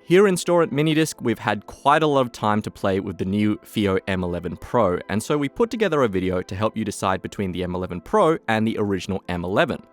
Here in store at Minidisc, we've had quite a lot of time to play with the new Fiio M11 Pro, and so we put together a video to help you decide between the M11 Pro and the original M11.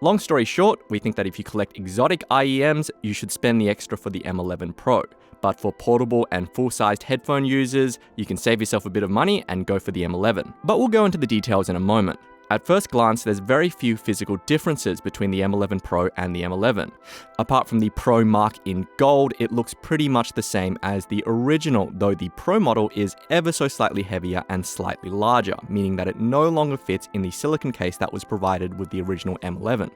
Long story short, we think that if you collect exotic IEMs, you should spend the extra for the M11 Pro. But for portable and full-sized headphone users, you can save yourself a bit of money and go for the M11. But we'll go into the details in a moment. At first glance, there's very few physical differences between the M11 Pro and the M11. Apart from the Pro mark in gold, it looks pretty much the same as the original, though the Pro model is ever so slightly heavier and slightly larger, meaning that it no longer fits in the silicone case that was provided with the original M11.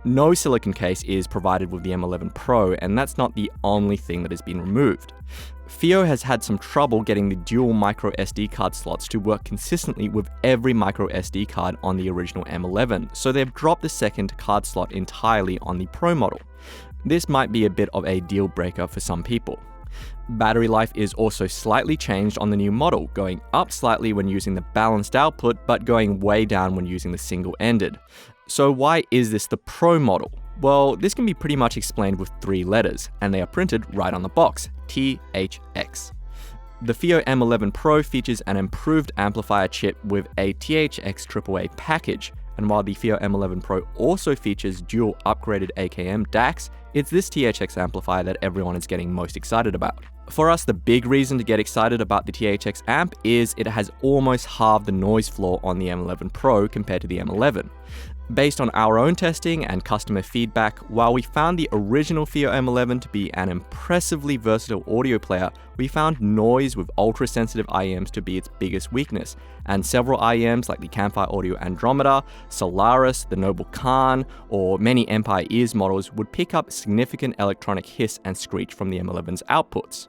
No silicone case is provided with the M11 Pro, and that's not the only thing that has been removed. Fiio has had some trouble getting the dual micro SD card slots to work consistently with every micro SD card on the original M11, so they've dropped the second card slot entirely on the Pro model. This might be a bit of a deal breaker for some people. Battery life is also slightly changed on the new model, going up slightly when using the balanced output, but going way down when using the single-ended. So why is this the Pro model? Well, this can be pretty much explained with 3 letters, and they are printed right on the box, THX. The Fiio M11 Pro features an improved amplifier chip with a THX AAA package, and while the Fiio M11 Pro also features dual upgraded AKM DACs, it's this THX amplifier that everyone is getting most excited about. For us, the big reason to get excited about the THX amp is it has almost halved the noise floor on the M11 Pro compared to the M11. Based on our own testing and customer feedback, while we found the original Fiio M11 to be an impressively versatile audio player, we found noise with ultra-sensitive IEMs to be its biggest weakness, and several IEMs like the Campfire Audio Andromeda, Solaris, the Noble Khan, or many Empire Ears models would pick up significant electronic hiss and screech from the M11's outputs.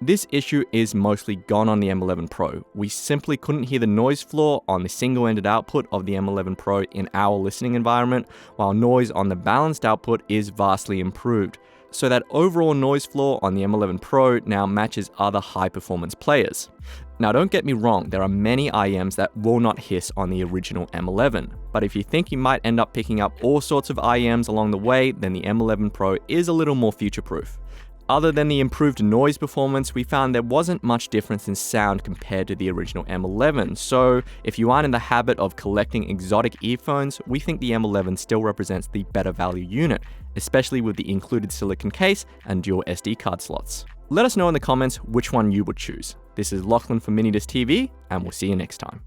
This issue is mostly gone on the M11 Pro. We simply couldn't hear the noise floor on the single-ended output of the M11 Pro in our listening environment, while noise on the balanced output is vastly improved. So that overall noise floor on the M11 Pro now matches other high-performance players. Now don't get me wrong, there are many IEMs that will not hiss on the original M11, but if you think you might end up picking up all sorts of IEMs along the way, then the M11 Pro is a little more future-proof. Other than the improved noise performance, we found there wasn't much difference in sound compared to the original M11, so if you aren't in the habit of collecting exotic earphones, we think the M11 still represents the better value unit, especially with the included silicone case and dual SD card slots. Let us know in the comments which one you would choose. This is Lachlan from Minidisc TV, and we'll see you next time.